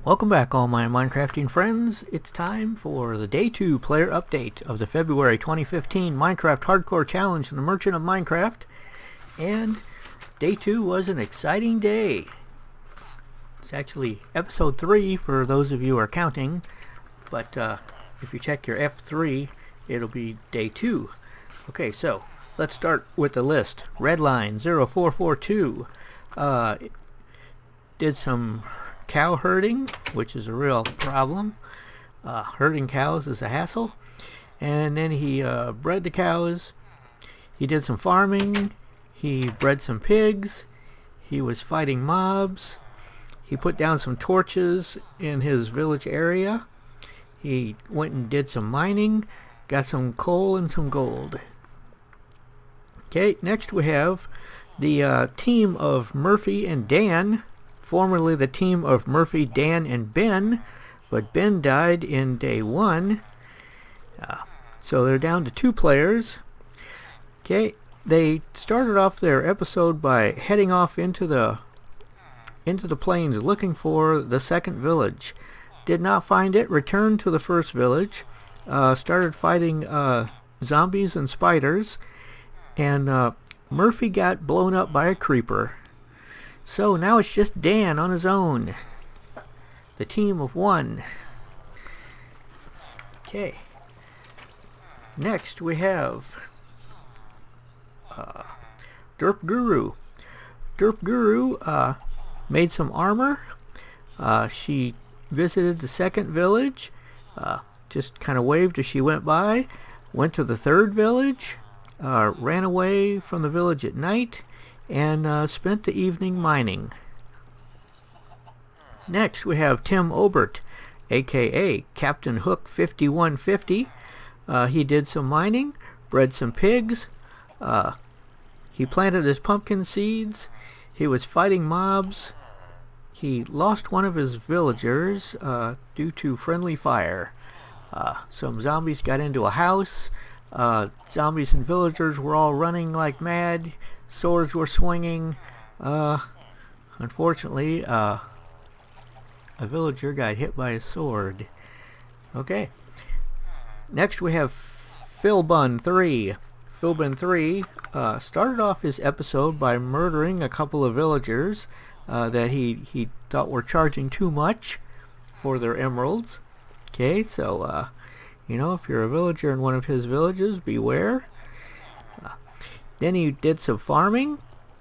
Welcome back, all my Minecrafting friends. It's time for the Day 2 player update of the February 2015 Minecraft Hardcore Challenge in the Merchant of Minecraft. And Day 2 was an exciting day. It's actually Episode 3 for those of you who are counting, but if you check your F3, it'll be Day 2. Okay, so let's start with the list. Redline 0442 did some cow herding, which is a real problem. Herding cows is a hassle. And then he bred the cows. He did some farming. He bred some pigs. He was fighting mobs. He put down some torches in his village area. He went and did some mining, got some coal and some gold. Okay, next we have the team of Murphy and Dan, formerly the team of Murphy, Dan, and Ben, but Ben died in Day 1, so they're down to 2 players. Okay, they started off their episode by heading off into the plains looking for the second village. Did not find it, returned to the first village, started fighting zombies and spiders, and Murphy got blown up by a creeper. So now it's just Dan on his own. The team of 1. Okay. Next we have Derp Guru. Derp Guru made some armor. She visited the second village. Just kind of waved as she went by. Went to the third village. Ran away from the village at night. And spent the evening mining. Next we have Tim Obert, aka Captain Hook 5150. He did some mining, bred some pigs, he planted his pumpkin seeds, he was fighting mobs, he lost one of his villagers due to friendly fire. Some zombies got into a house, zombies and villagers were all running like mad. Swords were swinging. Unfortunately, a villager got hit by a sword. Okay. Next we have Philbun 3. Philbun 3 started off his episode by murdering a couple of villagers that he thought were charging too much for their emeralds. Okay, so if you're a villager in one of his villages, beware. Then he did some farming.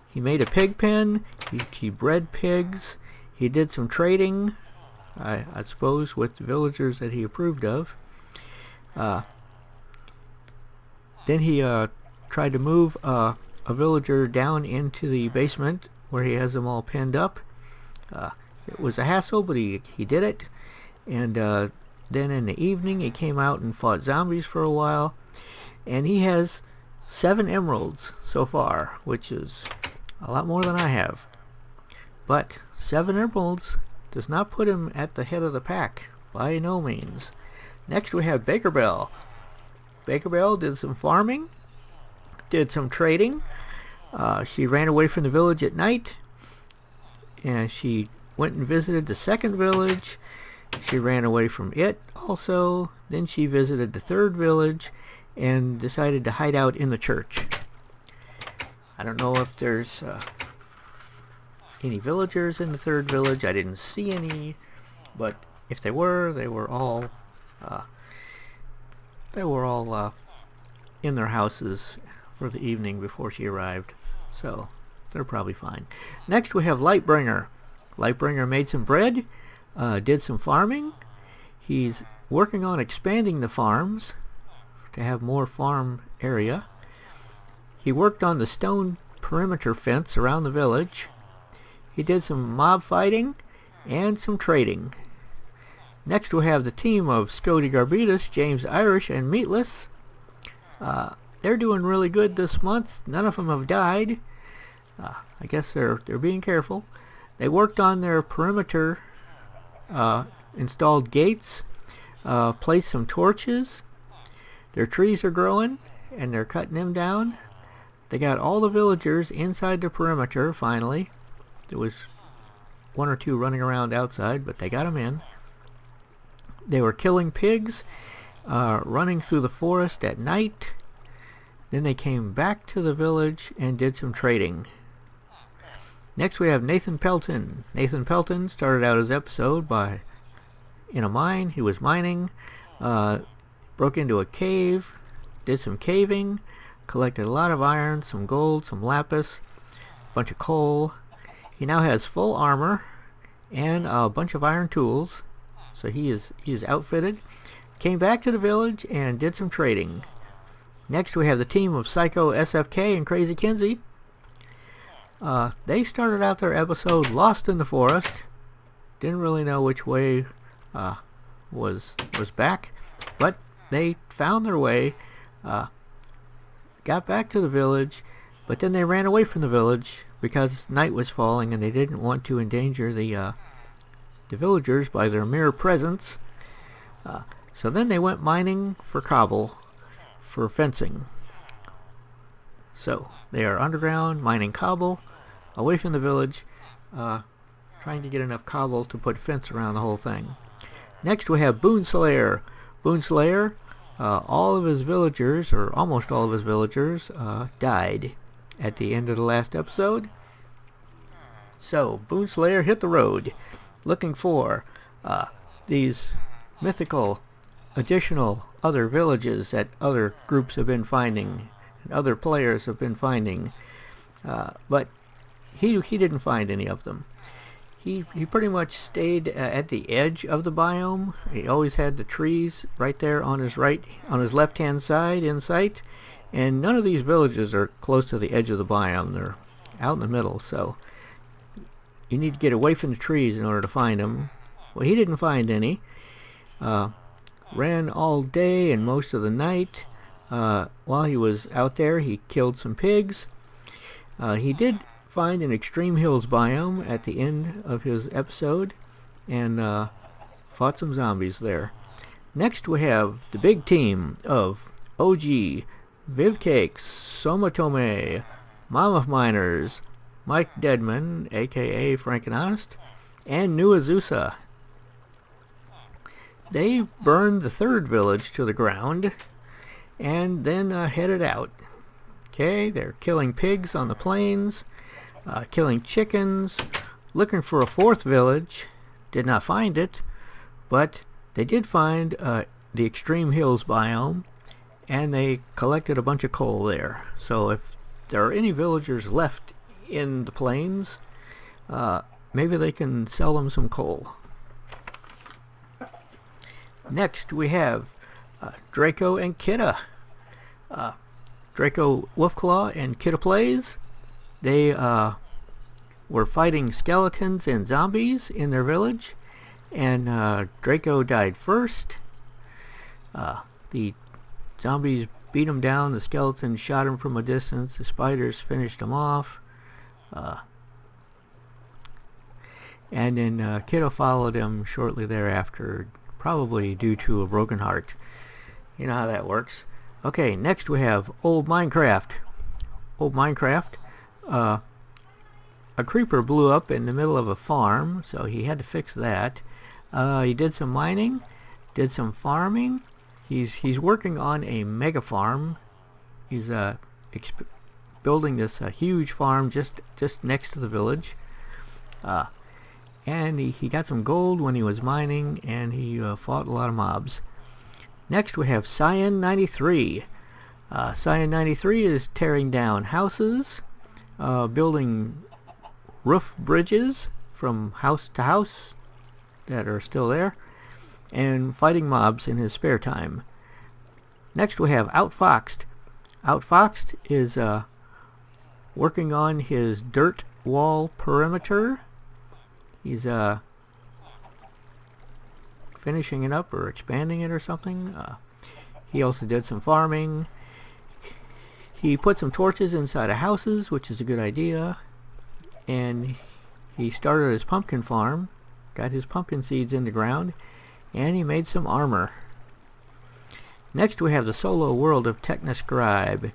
He made a pig pen. He bred pigs. He did some trading, I suppose, with the villagers that he approved of. Then he tried to move a villager down into the basement where he has them all pinned up. It was a hassle, but he did it. And then in the evening he came out and fought zombies for a while. And he has 7 emeralds so far, which is a lot more than I have. But 7 emeralds does not put him at the head of the pack, by no means. Next we have Baker Bell. Baker Bell did some farming, did some trading. She ran away from the village at night, and she went and visited the second village. She ran away from it also. Then she visited the third village and decided to hide out in the church. I don't know if there's any villagers in the third village. I didn't see any, but if they were all in their houses for the evening before she arrived, so they're probably fine. Next we have Lightbringer. Lightbringer made some bread, did some farming. He's working on expanding the farms to have more farm area. He worked on the stone perimeter fence around the village. He did some mob fighting and some trading. Next we have the team of Scody Garbitas, James Irish, and Meatless. They're doing really good this month. None of them have died. I guess they're being careful. They worked on their perimeter, installed gates, placed some torches. Their trees are growing, and they're cutting them down. They got all the villagers inside the perimeter, finally. It was one or two running around outside, but they got them in. They were killing pigs, running through the forest at night. Then they came back to the village and did some trading. Next we have Nathan Pelton. Nathan Pelton started out his episode by in a mine. He was mining, broke into a cave, did some caving, collected a lot of iron, some gold, some lapis, a bunch of coal. He now has full armor and a bunch of iron tools, so he is outfitted. Came back to the village and did some trading. Next we have the team of Psycho, SFK, and Crazy Kinsey. They started out their episode lost in the forest. Didn't really know which way was back, but they found their way, got back to the village, but then they ran away from the village because night was falling and they didn't want to endanger the villagers by their mere presence. So then they went mining for cobble for fencing. So they are underground mining cobble away from the village, trying to get enough cobble to put fence around the whole thing. Next we have Boone Slayer. Boone Slayer, all of his villagers, or almost all of his villagers, died at the end of the last episode. So Boone Slayer hit the road looking for these mythical additional other villages that other groups have been finding and other players have been finding, but he didn't find any of them. He pretty much stayed at the edge of the biome. He always had the trees right there on his left hand side in sight, and none of these villages are close to the edge of the biome. They're out in the middle, so you need to get away from the trees in order to find them. Well, he didn't find any. Ran all day and most of the night. While he was out there, he killed some pigs. He did find an extreme hills biome at the end of his episode and fought some zombies there. Next we have the big team of OG, Vivcakes, Somatome, Mama Miners, Mike Deadman, aka Frank and Honest, and New Azusa. They burned the third village to the ground and then headed out. Okay, they're killing pigs on the plains, killing chickens, looking for a fourth village. Did not find it, but they did find the extreme hills biome, and they collected a bunch of coal there. So if there are any villagers left in the plains, maybe they can sell them some coal. Next we have Draco and Kidda. Draco Wolfclaw and Kidda Plays. They were fighting skeletons and zombies in their village, and Draco died first. The zombies beat him down, the skeletons shot him from a distance, the spiders finished him off, and then Kidda followed him shortly thereafter, probably due to a broken heart. You know how that works. Okay, next we have Old Minecraft. Old Minecraft, a creeper blew up in the middle of a farm, so he had to fix that. He did some mining, did some farming. He's working on a mega farm. He's building this huge farm just next to the village. And he got some gold when he was mining, and he fought a lot of mobs. Next we have Cyan 93. Cyan 93 is tearing down houses, building roof bridges from house to house that are still there, and fighting mobs in his spare time. Next we have Outfoxed. Outfoxed is working on his dirt wall perimeter. He's finishing it up or expanding it or something. He also did some farming. He put some torches inside of houses, which is a good idea. And he started his pumpkin farm, got his pumpkin seeds in the ground, and he made some armor. Next we have the solo world of Technoscribe.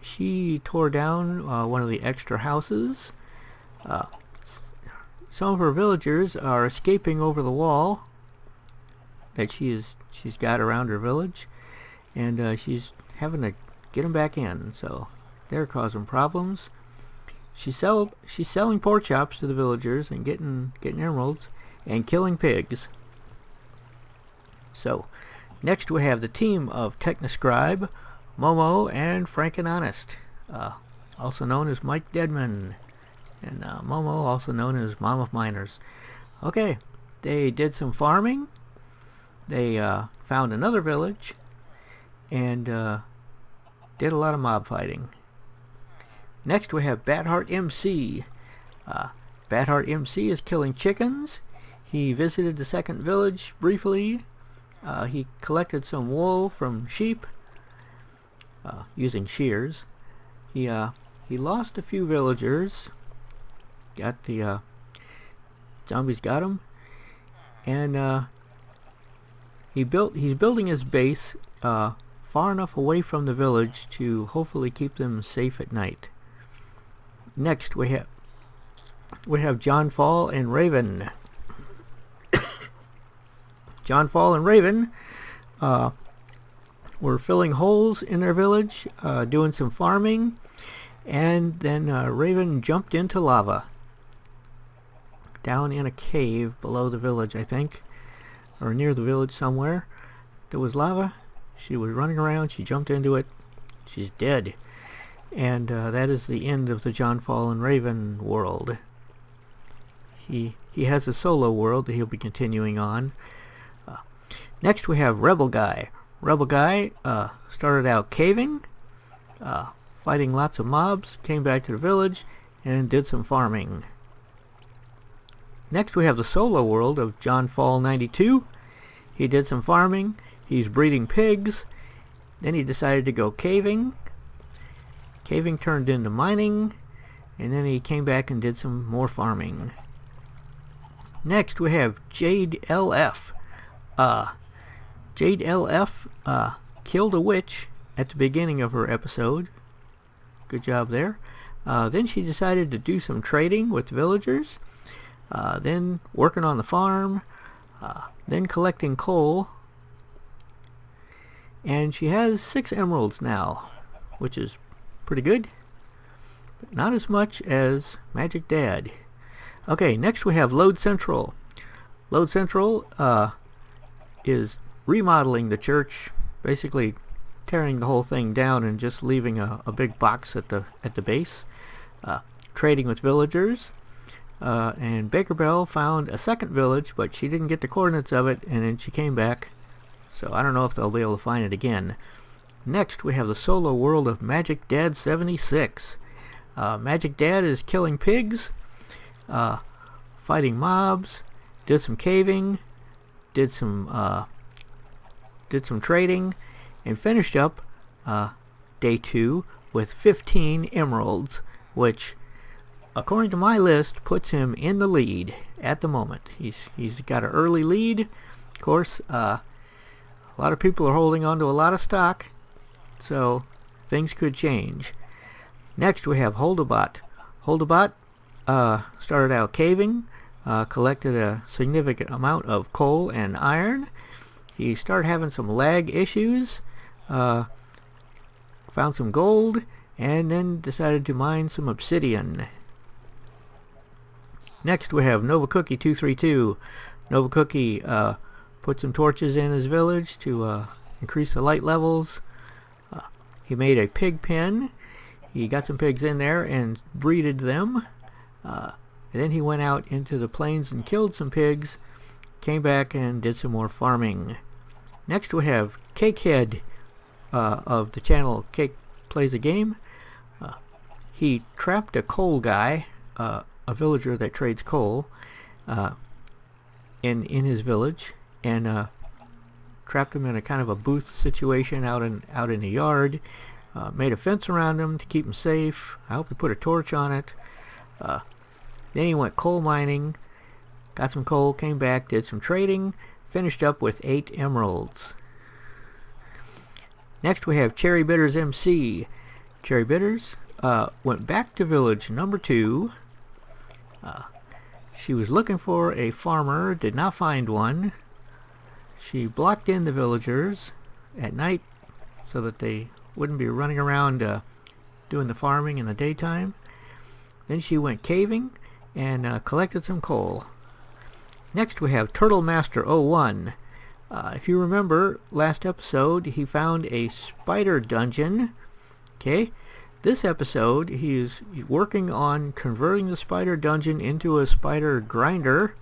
She tore down one of the extra houses, some of her villagers are escaping over the wall that she's got around her village, and she's having to get them back in, so they're causing problems. She's selling pork chops to the villagers and getting emeralds and killing pigs. So next we have the team of Technoscribe, Momo, and Franken Honest, also known as Mike Deadman, and Momo, also known as Mom of Miners. Okay, they did some farming. They found another village and did a lot of mob fighting. Next we have Badheart MC. Badheart MC is killing chickens. He visited the second village briefly. He collected some wool from sheep using shears. He lost a few villagers. Got the zombies got him, and he's building his base far enough away from the village to hopefully keep them safe at night. Next we have John Fall and Raven. John Fall and Raven were filling holes in their village, doing some farming, and then Raven jumped into lava down in a cave below the village, I think, or near the village somewhere. There was lava. She was running around. She jumped into it. She's dead. And that is the end of the John Fall and Raven world. He has a solo world that he'll be continuing on. Next we have Rebel Guy. Rebel Guy started out caving, fighting lots of mobs, came back to the village, and did some farming. Next we have the solo world of John Fall 92. He did some farming. He's breeding pigs. Then he decided to go caving. Caving turned into mining, and then he came back and did some more farming. Next we have Jade LF. Jade LF killed a witch at the beginning of her episode. Good job there. Then she decided to do some trading with villagers, then working on the farm, then collecting coal. And she has 6 emeralds now, which is pretty good, but not as much as Magic Dad. Okay, next we have Load Central. Load Central is remodeling the church, basically tearing the whole thing down and just leaving a big box at the base. Trading with villagers, and Baker Bell found a second village, but she didn't get the coordinates of it, and then she came back, so I don't know if they'll be able to find it again. Next we have the solo world of Magic Dad 76. Magic Dad is killing pigs, fighting mobs, did some caving, did some trading, and finished up day 2 with 15 emeralds, which, according to my list, puts him in the lead at the moment. He's got an early lead. Of course, a lot of people are holding on to a lot of stock, so things could change. Next we have Holdabot. Holdabot started out caving, collected a significant amount of coal and iron. He started having some lag issues, found some gold, and then decided to mine some obsidian. Next we have Nova Cookie 232. Nova Cookie put some torches in his village to increase the light levels. He made a pig pen. He got some pigs in there and breeded them. And then he went out into the plains and killed some pigs, came back and did some more farming. Next we have Cakehead of the channel Cake Plays a Game. He trapped a coal guy, a villager that trades coal, in his village, and trapped him in a kind of a booth situation out in the yard. Made a fence around him to keep him safe. I hope he put a torch on it. Then he went coal mining, got some coal, came back, did some trading, finished up with 8 emeralds. Next we have Cherry Bitters MC. Cherry Bitters went back to village number 2, She was looking for a farmer, did not find one. She blocked in the villagers at night so that they wouldn't be running around doing the farming in the daytime. Then she went caving and collected some coal. Next we have Turtle Master 01. If you remember last episode, he found a spider dungeon. Okay, this episode he's working on converting the spider dungeon into a spider grinder.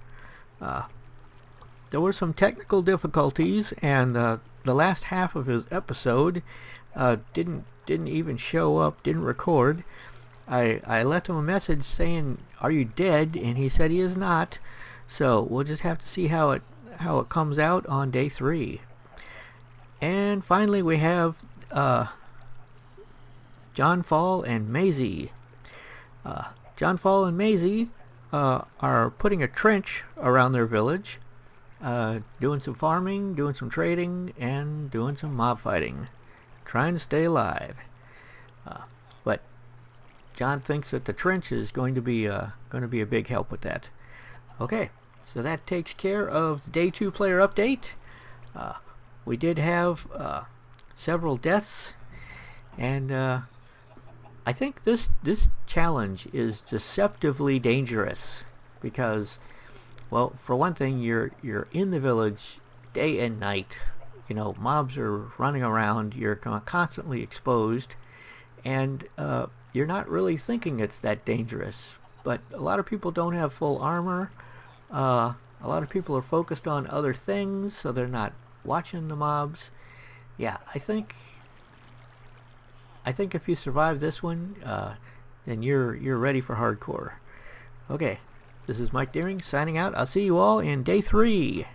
There were some technical difficulties, and the last half of his episode didn't even show up, didn't record. I left him a message saying, "Are you dead?" and he said he is not. So we'll just have to see how it comes out on day 3. And finally we have John Fall and Maisie. John Fall and Maisie are putting a trench around their village, doing some farming, doing some trading, and doing some mob fighting, trying to stay alive. But John thinks that the trench is going to be a big help with that. Okay, so that takes care of the day 2 player update. We did have several deaths, and I think this challenge is deceptively dangerous because, well, for one thing, you're in the village day and night. You know, mobs are running around. You're constantly exposed, and you're not really thinking it's that dangerous. But a lot of people don't have full armor. A lot of people are focused on other things, so they're not watching the mobs. Yeah, I think if you survive this one, then you're ready for hardcore. Okay, this is Mike Deering signing out. I'll see you all in day 3.